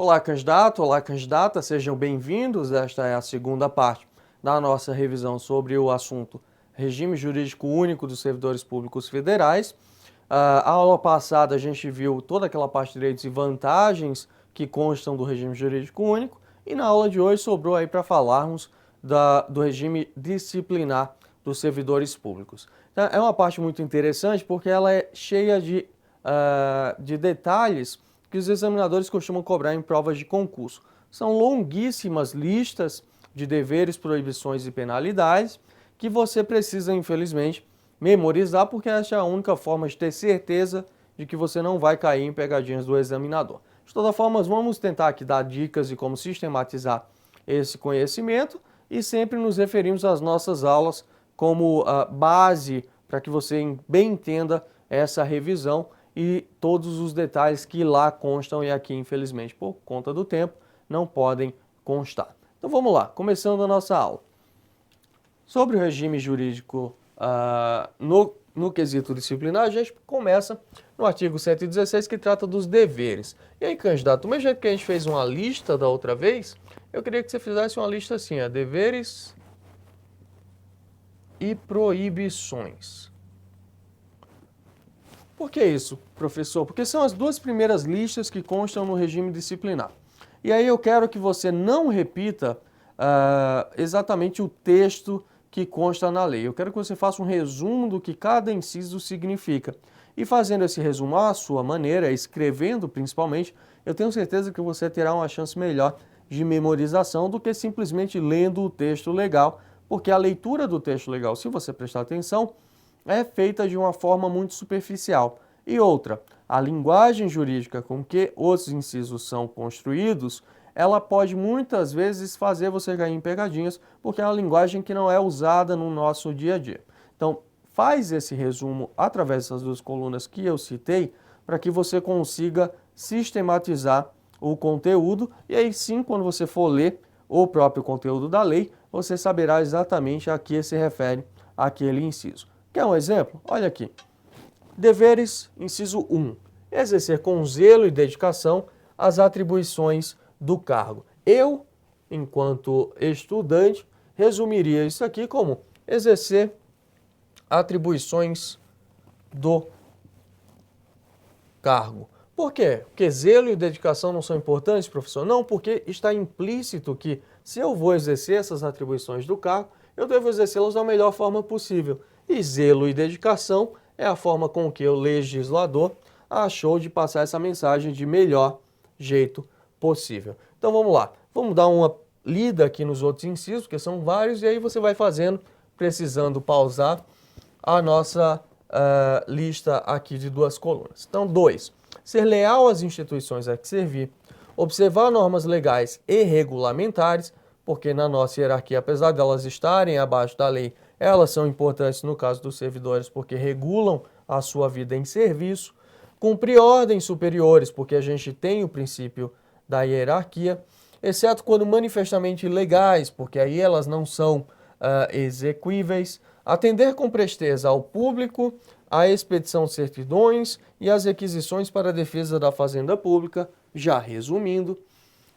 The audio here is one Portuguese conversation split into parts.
Olá, candidato, olá, candidata, sejam bem-vindos. Esta é a segunda parte da nossa revisão sobre o assunto Regime Jurídico Único dos Servidores Públicos Federais. A aula passada a gente viu toda aquela parte de direitos e vantagens que constam do regime jurídico único e na aula de hoje sobrou aí para falarmos do regime disciplinar dos servidores públicos. Então, é uma parte muito interessante porque ela é cheia de detalhes que os examinadores costumam cobrar em provas de concurso. São longuíssimas listas de deveres, proibições e penalidades que você precisa, infelizmente, memorizar, porque essa é a única forma de ter certeza de que você não vai cair em pegadinhas do examinador. De toda forma, vamos tentar aqui dar dicas de como sistematizar esse conhecimento e sempre nos referimos às nossas aulas como base para que você bem entenda essa revisão e todos os detalhes que lá constam e aqui, infelizmente, por conta do tempo, não podem constar. Então vamos lá, começando a nossa aula. Sobre o regime jurídico no quesito disciplinar, a gente começa no artigo 116, que trata dos deveres. E aí, candidato, do mesmo jeito que a gente fez uma lista da outra vez, eu queria que você fizesse uma lista assim, deveres e proibições. Por que isso, professor? Porque são as duas primeiras listas que constam no regime disciplinar. E aí eu quero que você não repita exatamente o texto que consta na lei. Eu quero que você faça um resumo do que cada inciso significa. E fazendo esse resumo à sua maneira, escrevendo principalmente, eu tenho certeza que você terá uma chance melhor de memorização do que simplesmente lendo o texto legal, porque a leitura do texto legal, se você prestar atenção, é feita de uma forma muito superficial. E outra, a linguagem jurídica com que os incisos são construídos, ela pode muitas vezes fazer você cair em pegadinhas, porque é uma linguagem que não é usada no nosso dia a dia. Então, faz esse resumo através dessas duas colunas que eu citei, para que você consiga sistematizar o conteúdo, e aí sim, quando você for ler o próprio conteúdo da lei, você saberá exatamente a que se refere aquele inciso. Quer um exemplo? Olha aqui. Deveres, inciso 1. Exercer com zelo e dedicação as atribuições do cargo. Eu, enquanto estudante, resumiria isso aqui como exercer atribuições do cargo. Por quê? Porque zelo e dedicação não são importantes, professor? Não, porque está implícito que se eu vou exercer essas atribuições do cargo, eu devo exercê-las da melhor forma possível. E zelo e dedicação é a forma com que o legislador achou de passar essa mensagem de melhor jeito possível. Então vamos lá, vamos dar uma lida aqui nos outros incisos, porque são vários, e aí você vai fazendo, precisando pausar a nossa lista aqui de duas colunas. Então, 2. Ser leal às instituições a que servir, observar normas legais e regulamentares, porque na nossa hierarquia, apesar de elas estarem abaixo da lei, elas são importantes no caso dos servidores, porque regulam a sua vida em serviço. Cumprir ordens superiores, porque a gente tem o princípio da hierarquia, exceto quando manifestamente ilegais, porque aí elas não são exequíveis. Atender com presteza ao público, a expedição de certidões e as requisições para a defesa da fazenda pública, já resumindo.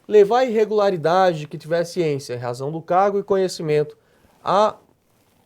Levar irregularidade que tiver ciência, razão do cargo e conhecimento à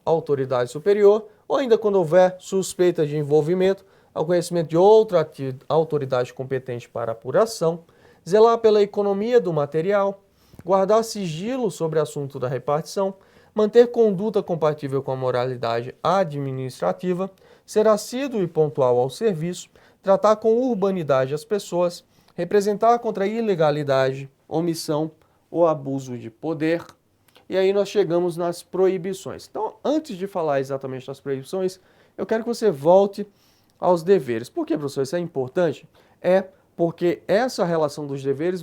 autoridade superior, ou ainda quando houver suspeita de envolvimento, ao conhecimento de outra autoridade competente para apuração. Zelar pela economia do material, guardar sigilo sobre assunto da repartição, manter conduta compatível com a moralidade administrativa, ser assíduo e pontual ao serviço, tratar com urbanidade as pessoas, representar contra a ilegalidade, omissão ou abuso de poder. E aí nós chegamos nas proibições. Então, antes de falar exatamente das proibições, eu quero que você volte aos deveres. Por que, professor, isso é importante? É porque essa relação dos deveres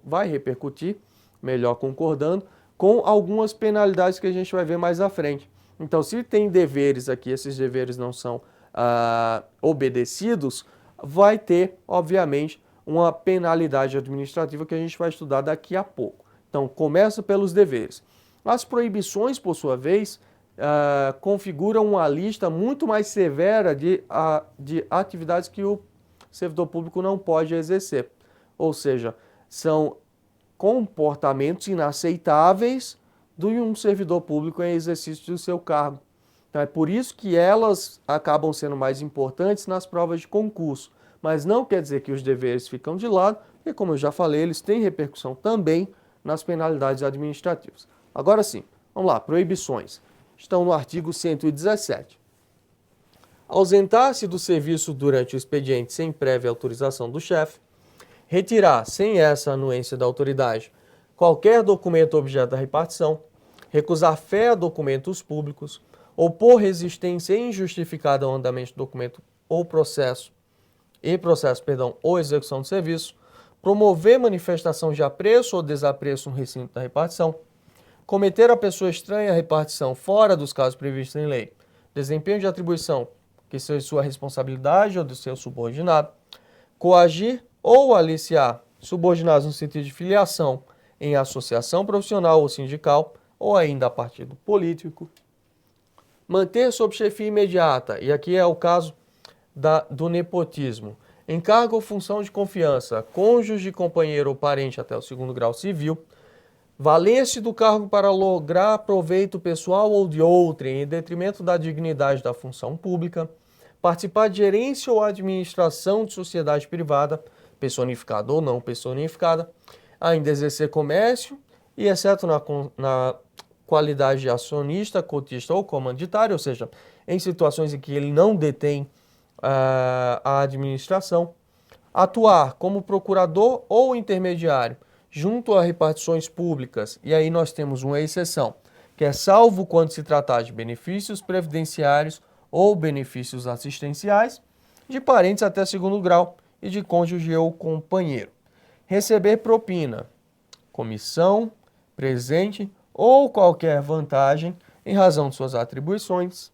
vai repercutir, melhor concordando, com algumas penalidades que a gente vai ver mais à frente. Então, se tem deveres aqui, esses deveres não são obedecidos, vai ter, obviamente, uma penalidade administrativa que a gente vai estudar daqui a pouco. Então, começa pelos deveres. As proibições, por sua vez, configuram uma lista muito mais severa de atividades que o servidor público não pode exercer. Ou seja, são comportamentos inaceitáveis de um servidor público em exercício do seu cargo. Então, é por isso que elas acabam sendo mais importantes nas provas de concurso. Mas não quer dizer que os deveres ficam de lado, porque, como eu já falei, eles têm repercussão também nas penalidades administrativas. Agora sim, vamos lá, proibições. Estão no artigo 117. Ausentar-se do serviço durante o expediente sem prévia autorização do chefe, retirar, sem essa anuência da autoridade, qualquer documento objeto da repartição, recusar fé a documentos públicos, opor resistência injustificada ao andamento do documento ou processo, ou execução do serviço, promover manifestação de apreço ou desapreço no recinto da repartição, cometer a pessoa estranha à repartição fora dos casos previstos em lei, desempenho de atribuição que seja sua responsabilidade ou do seu subordinado, coagir ou aliciar subordinados no sentido de filiação em associação profissional ou sindical, ou ainda a partido político, manter sob chefia imediata, e aqui é o caso do nepotismo, encargo ou função de confiança, cônjuge, companheiro ou parente até o 2º grau civil, valer-se do cargo para lograr proveito pessoal ou de outrem em detrimento da dignidade da função pública, participar de gerência ou administração de sociedade privada, personificada ou não personificada, ainda exercer comércio e, exceto na qualidade de acionista, cotista ou comanditário, ou seja, em situações em que ele não detém a administração, atuar como procurador ou intermediário junto a repartições públicas, e aí nós temos uma exceção, que é salvo quando se tratar de benefícios previdenciários ou benefícios assistenciais, de parentes até 2º grau e de cônjuge ou companheiro. Receber propina, comissão, presente ou qualquer vantagem em razão de suas atribuições.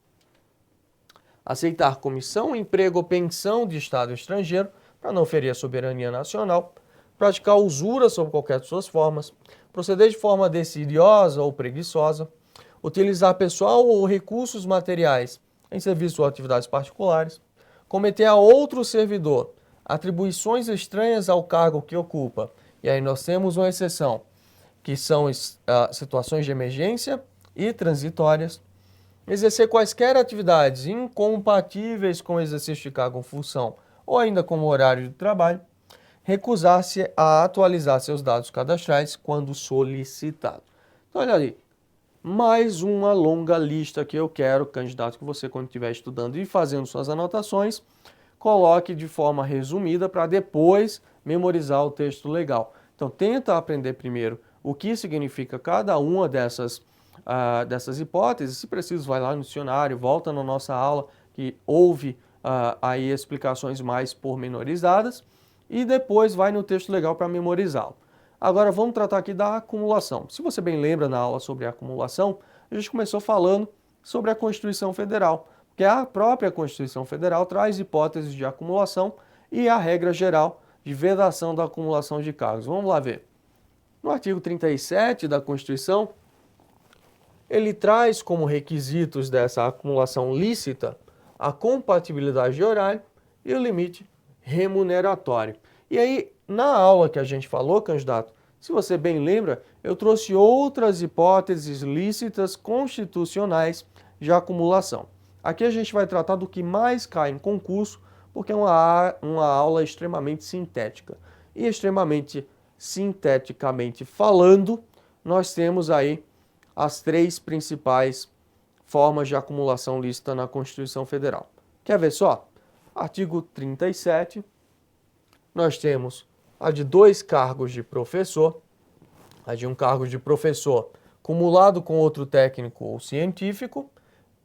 Aceitar comissão, emprego ou pensão de Estado estrangeiro para não ferir a soberania nacional. Praticar usura sob qualquer de suas formas. Proceder de forma decidiosa ou preguiçosa. Utilizar pessoal ou recursos materiais em serviço ou atividades particulares. Cometer a outro servidor atribuições estranhas ao cargo que ocupa. E aí nós temos uma exceção, que são situações de emergência e transitórias. Exercer quaisquer atividades incompatíveis com o exercício de cargo ou função, ou ainda com o horário de trabalho. Recusar-se a atualizar seus dados cadastrais quando solicitado. Então, olha ali, mais uma longa lista que eu quero, candidato, que você, quando estiver estudando e fazendo suas anotações, coloque de forma resumida para depois memorizar o texto legal. Então, tenta aprender primeiro o que significa cada uma dessas hipóteses. Se preciso, vai lá no dicionário, volta na nossa aula, que houve aí explicações mais pormenorizadas, e depois vai no texto legal para memorizá-lo. Agora vamos tratar aqui da acumulação. Se você bem lembra na aula sobre a acumulação, a gente começou falando sobre a Constituição Federal, porque a própria Constituição Federal traz hipóteses de acumulação e a regra geral de vedação da acumulação de cargos. Vamos lá ver. No artigo 37 da Constituição, ele traz como requisitos dessa acumulação lícita a compatibilidade de horário e o limite remuneratório. E aí, na aula que a gente falou, candidato, se você bem lembra, eu trouxe outras hipóteses lícitas constitucionais de acumulação. Aqui a gente vai tratar do que mais cai em concurso, porque é uma aula extremamente sintética. E extremamente sinteticamente falando, nós temos aí as 3 principais formas de acumulação lícita na Constituição Federal. Quer ver só? Artigo 37, nós temos a de 2 cargos de professor, a de um cargo de professor cumulado com outro técnico ou científico,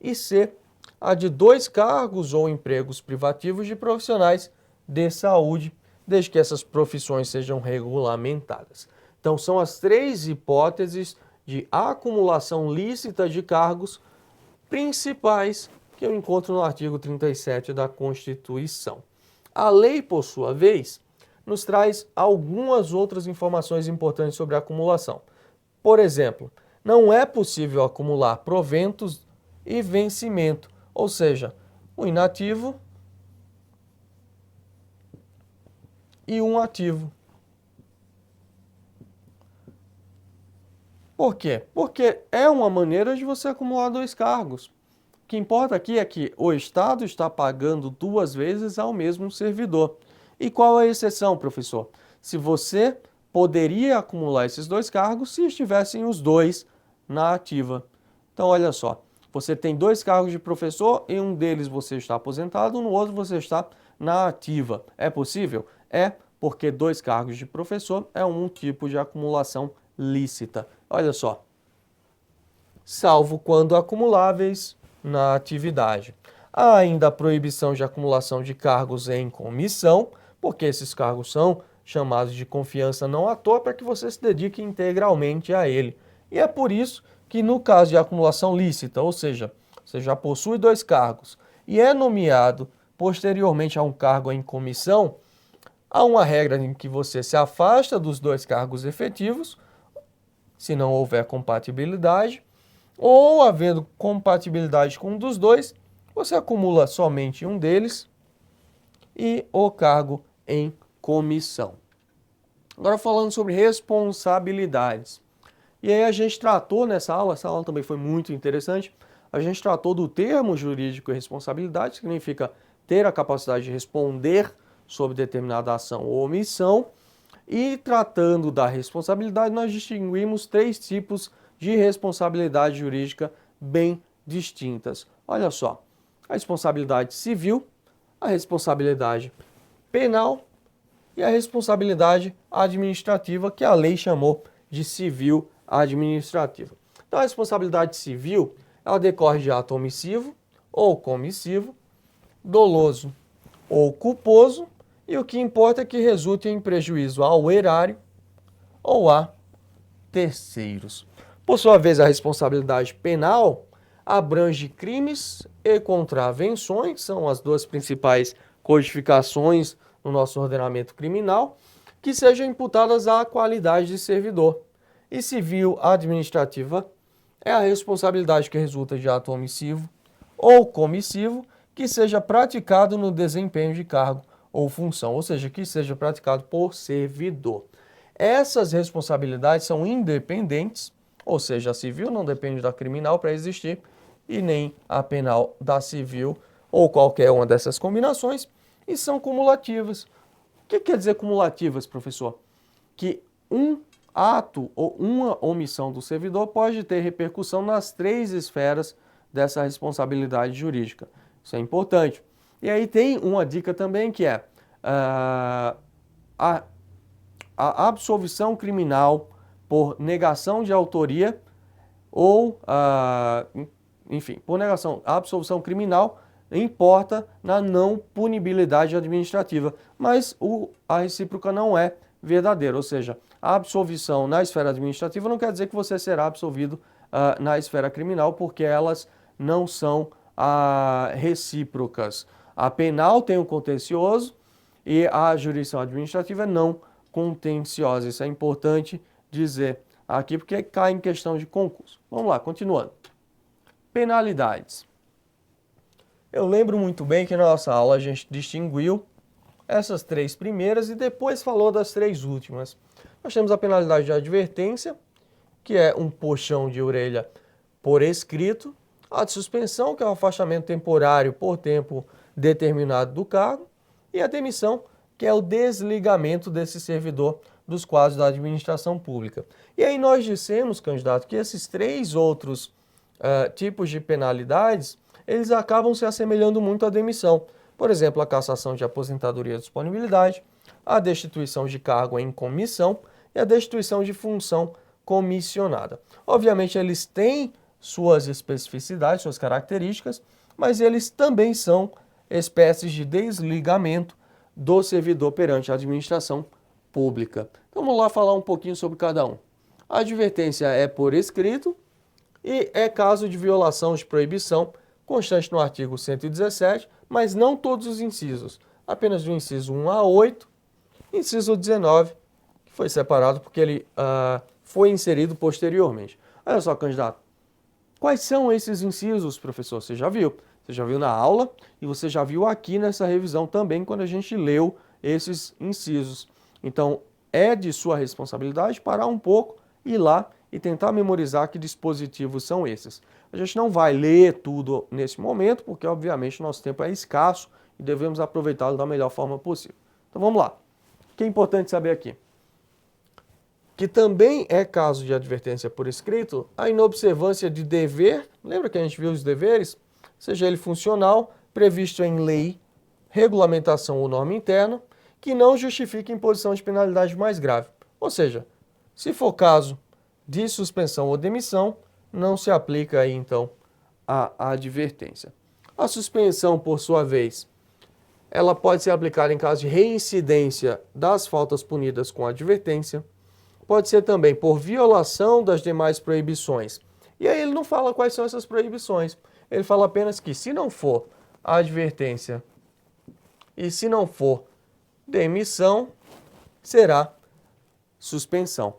e C, a de 2 cargos ou empregos privativos de profissionais de saúde, desde que essas profissões sejam regulamentadas. Então, são as 3 hipóteses de acumulação lícita de cargos principais que eu encontro no artigo 37 da Constituição. A lei, por sua vez, nos traz algumas outras informações importantes sobre a acumulação. Por exemplo, não é possível acumular proventos e vencimento, ou seja, um inativo e um ativo. Por quê? Porque é uma maneira de você acumular dois cargos. O que importa aqui é que o Estado está pagando duas vezes ao mesmo servidor. E qual é a exceção, professor? Se você poderia acumular esses dois cargos se estivessem os dois na ativa. Então, olha só, você tem dois cargos de professor, em um deles você está aposentado, no outro você está na ativa. É possível? É, porque dois cargos de professor é um tipo de acumulação lícita. Olha só, salvo quando acumuláveis na atividade. Há ainda a proibição de acumulação de cargos em comissão, porque esses cargos são chamados de confiança não à toa para que você se dedique integralmente a ele. E é por isso que no caso de acumulação lícita, ou seja, você já possui dois cargos e é nomeado posteriormente a um cargo em comissão, há uma regra em que você se afasta dos dois cargos efetivos, se não houver compatibilidade, ou havendo compatibilidade com um dos dois, você acumula somente um deles e o cargo em comissão. Agora falando sobre responsabilidades. E aí a gente tratou nessa aula, essa aula também foi muito interessante, a gente tratou do termo jurídico responsabilidade, que significa ter a capacidade de responder sobre determinada ação ou omissão, e tratando da responsabilidade, nós distinguimos três tipos de responsabilidade jurídica bem distintas. Olha só, a responsabilidade civil, a responsabilidade penal e a responsabilidade administrativa, que a lei chamou de civil administrativa. Então, a responsabilidade civil, ela decorre de ato omissivo ou comissivo, doloso ou culposo, e o que importa é que resulte em prejuízo ao erário ou a terceiros. Por sua vez, a responsabilidade penal abrange crimes e contravenções, são as duas principais codificações no nosso ordenamento criminal, que sejam imputadas à qualidade de servidor. E civil administrativa é a responsabilidade que resulta de ato omissivo ou comissivo que seja praticado no desempenho de cargo ou função, ou seja, que seja praticado por servidor. Essas responsabilidades são independentes, ou seja, a civil não depende da criminal para existir e nem a penal da civil ou qualquer uma dessas combinações, e são cumulativas. O que quer dizer cumulativas, professor? Que um ato ou uma omissão do servidor pode ter repercussão nas três esferas dessa responsabilidade jurídica. Isso é importante. E aí tem uma dica também que é a absolvição criminal por negação de autoria ou, enfim, por negação, a absolvição criminal importa na não punibilidade administrativa, mas a recíproca não é verdadeira, ou seja, a absolvição na esfera administrativa não quer dizer que você será absolvido na esfera criminal, porque elas não são recíprocas. A penal tem o contencioso e a jurisdição administrativa não contenciosa. Isso é importante dizer aqui, porque cai em questão de concurso. Vamos lá, continuando. Penalidades. Eu lembro muito bem que na nossa aula a gente distinguiu essas três primeiras e depois falou das três últimas. Nós temos a penalidade de advertência, que é um puxão de orelha por escrito, a de suspensão, que é o afastamento temporário por tempo determinado do cargo, e a demissão, que é o desligamento desse servidor dos quadros da administração pública. E aí nós dissemos, candidato, que esses três outros tipos de penalidades, eles acabam se assemelhando muito à demissão. Por exemplo, a cassação de aposentadoria e disponibilidade, a destituição de cargo em comissão e a destituição de função comissionada. Obviamente, eles têm suas especificidades, suas características, mas eles também são espécies de desligamento do servidor perante a administração pública. Então, vamos lá falar um pouquinho sobre cada um. A advertência é por escrito e é caso de violação de proibição constante no artigo 117, mas não todos os incisos, apenas do inciso 1 a 8, inciso 19, que foi separado porque ele foi inserido posteriormente. Olha só, candidato, quais são esses incisos, professor? Você já viu na aula e você já viu aqui nessa revisão também quando a gente leu esses incisos. Então, é de sua responsabilidade parar um pouco, ir lá e tentar memorizar que dispositivos são esses. A gente não vai ler tudo nesse momento, porque obviamente nosso tempo é escasso e devemos aproveitá-lo da melhor forma possível. Então vamos lá. O que é importante saber aqui? Que também é caso de advertência por escrito, a inobservância de dever, lembra que a gente viu os deveres? Seja ele funcional, previsto em lei, regulamentação ou norma interna, que não justifique imposição de penalidade mais grave. Ou seja, se for caso de suspensão ou demissão, não se aplica aí então a advertência. A suspensão, por sua vez, ela pode ser aplicada em caso de reincidência das faltas punidas com advertência, pode ser também por violação das demais proibições. E aí ele não fala quais são essas proibições, ele fala apenas que se não for advertência e se não for demissão, será suspensão.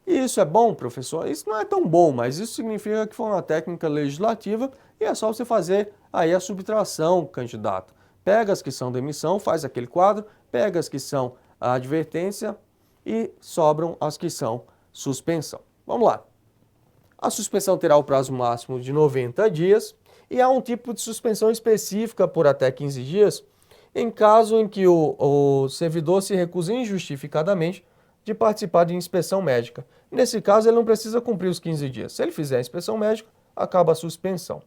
E isso é bom, professor? Isso não é tão bom, mas isso significa que foi uma técnica legislativa e é só você fazer aí a subtração, candidato. Pega as que são demissão, faz aquele quadro, pega as que são a advertência e sobram as que são suspensão. Vamos lá. A suspensão terá o prazo máximo de 90 dias e há um tipo de suspensão específica por até 15 dias em caso em que o servidor se recuse injustificadamente de participar de inspeção médica. Nesse caso, ele não precisa cumprir os 15 dias. Se ele fizer a inspeção médica, acaba a suspensão.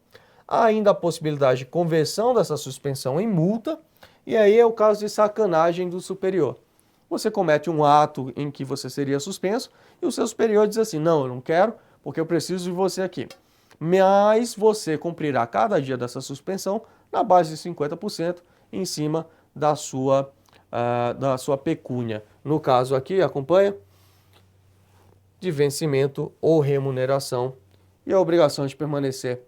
Há ainda a possibilidade de conversão dessa suspensão em multa, e aí é o caso de sacanagem do superior. Você comete um ato em que você seria suspenso, e o seu superior diz assim, não, eu não quero, porque eu preciso de você aqui. Mas você cumprirá cada dia dessa suspensão na base de 50% em cima da sua pecúnia. No caso aqui, acompanha, de vencimento ou remuneração e a obrigação de permanecer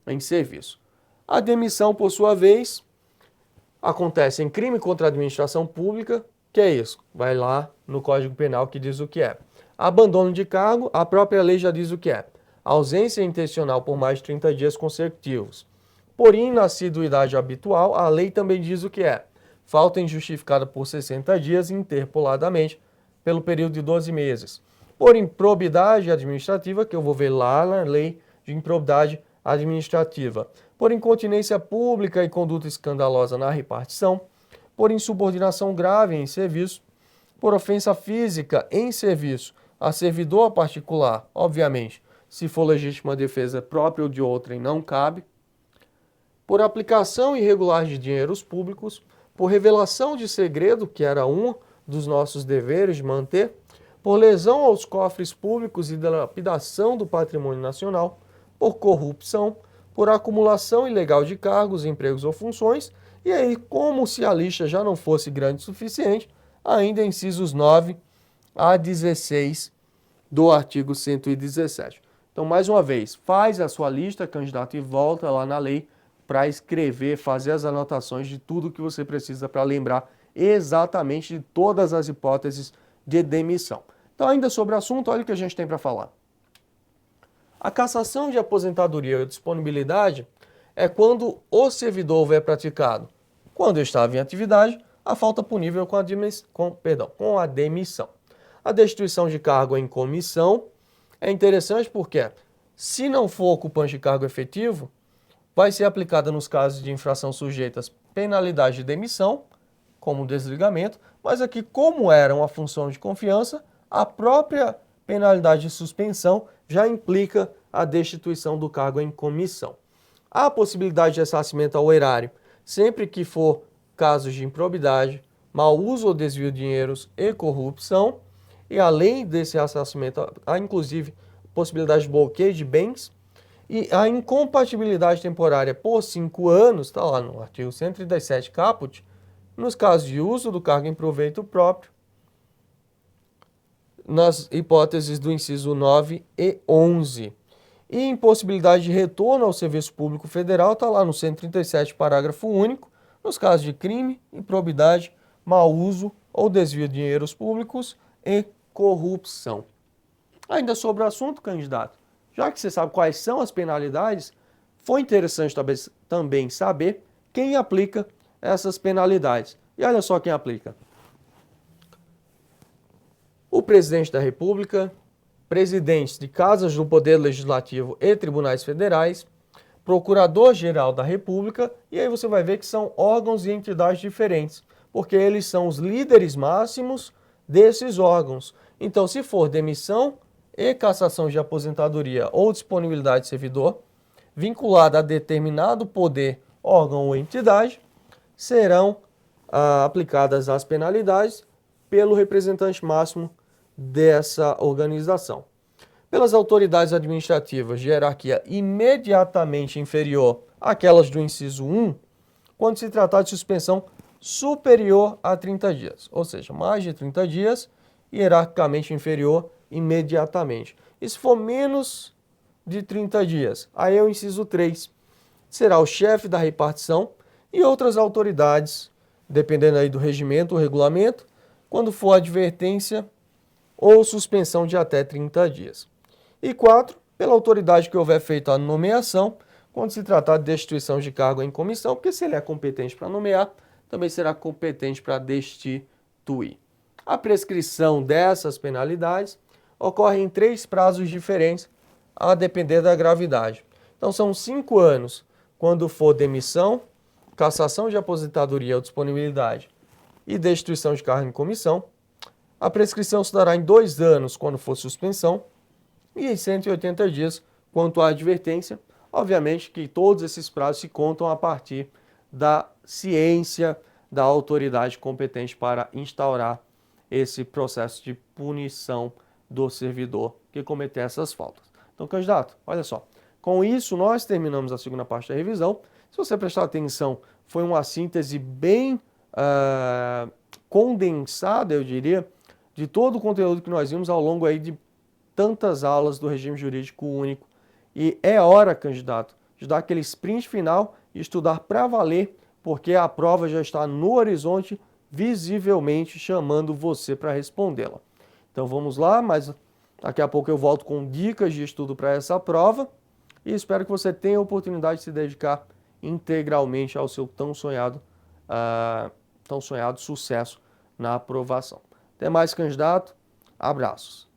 em serviço. A demissão, por sua vez, acontece em crime contra a administração pública, que é isso, vai lá no Código Penal que diz o que é. Abandono de cargo, a própria lei já diz o que é. Ausência intencional por mais de 30 dias consecutivos. Por inassiduidade habitual, a lei também diz o que é. Falta injustificada por 60 dias interpoladamente pelo período de 12 meses. Por improbidade administrativa, que eu vou ver lá na lei de improbidade administrativa. Por incontinência pública e conduta escandalosa na repartição. Por insubordinação grave em serviço. Por ofensa física em serviço a servidor particular, obviamente, se for legítima defesa própria ou de outrem, não cabe. Por aplicação irregular de dinheiros públicos, por revelação de segredo, que era um dos nossos deveres de manter, por lesão aos cofres públicos e dilapidação do patrimônio nacional, por corrupção, por acumulação ilegal de cargos, empregos ou funções, e aí, como se a lista já não fosse grande o suficiente, ainda incisos 9 a 16 do artigo 117. Então, mais uma vez, faz a sua lista, candidato, e volta lá na lei para escrever, fazer as anotações de tudo que você precisa para lembrar exatamente de todas as hipóteses de demissão. Então, ainda sobre o assunto, olha o que a gente tem para falar. A cassação de aposentadoria ou disponibilidade é quando o servidor houver praticado, quando estava em atividade, a falta punível com a demissão. A destituição de cargo em comissão é interessante porque, se não for ocupante de cargo efetivo, vai ser aplicada nos casos de infração sujeitas penalidade de demissão, como desligamento, mas aqui, como era uma função de confiança, a própria penalidade de suspensão já implica a destituição do cargo em comissão. Há a possibilidade de ressarcimento ao erário, sempre que for casos de improbidade, mau uso ou desvio de dinheiros e corrupção, e além desse ressarcimento, há inclusive possibilidade de bloqueio de bens, e a incompatibilidade temporária por 5 anos, está lá no artigo 137 caput, nos casos de uso do cargo em proveito próprio, nas hipóteses do inciso 9 e 11. E impossibilidade de retorno ao serviço público federal, está lá no 137, parágrafo único, nos casos de crime, improbidade, mau uso ou desvio de dinheiros públicos e corrupção. Ainda sobre o assunto, candidato, já que você sabe quais são as penalidades, foi interessante também saber quem aplica essas penalidades. E olha só quem aplica. O presidente da República, presidentes de casas do Poder Legislativo e tribunais federais, Procurador-Geral da República, e aí você vai ver que são órgãos e entidades diferentes, porque eles são os líderes máximos desses órgãos. Então, se for demissão e cassação de aposentadoria ou disponibilidade de servidor, vinculada a determinado poder, órgão ou entidade, serão aplicadas as penalidades pelo representante máximo dessa organização. Pelas autoridades administrativas de hierarquia imediatamente inferior àquelas do inciso 1, quando se tratar de suspensão superior a 30 dias, ou seja, mais de 30 dias, hierarquicamente inferior imediatamente. E se for menos de 30 dias, aí é o inciso 3, será o chefe da repartição e outras autoridades, dependendo aí do regimento ou regulamento, quando for advertência ou suspensão de até 30 dias. E 4, pela autoridade que houver feito a nomeação, quando se tratar de destituição de cargo em comissão, porque se ele é competente para nomear, também será competente para destituir. A prescrição dessas penalidades ocorre em 3 prazos diferentes, a depender da gravidade. Então são 5 anos quando for demissão, cassação de aposentadoria ou disponibilidade e destituição de cargo em comissão. A prescrição se dará em 2 anos quando for suspensão e em 180 dias quanto à advertência. Obviamente que todos esses prazos se contam a partir da ciência da autoridade competente para instaurar esse processo de punição do servidor que cometer essas faltas. Então, candidato, olha só, com isso nós terminamos a segunda parte da revisão. Se você prestar atenção, foi uma síntese bem condensada, eu diria, de todo o conteúdo que nós vimos ao longo aí de tantas aulas do regime jurídico único. E é hora, candidato, de dar aquele sprint final e estudar para valer, porque a prova já está no horizonte, visivelmente chamando você para respondê-la. Então vamos lá, mas daqui a pouco eu volto com dicas de estudo para essa prova e espero que você tenha a oportunidade de se dedicar integralmente ao seu tão sonhado sucesso na aprovação. Até mais, candidato. Abraços.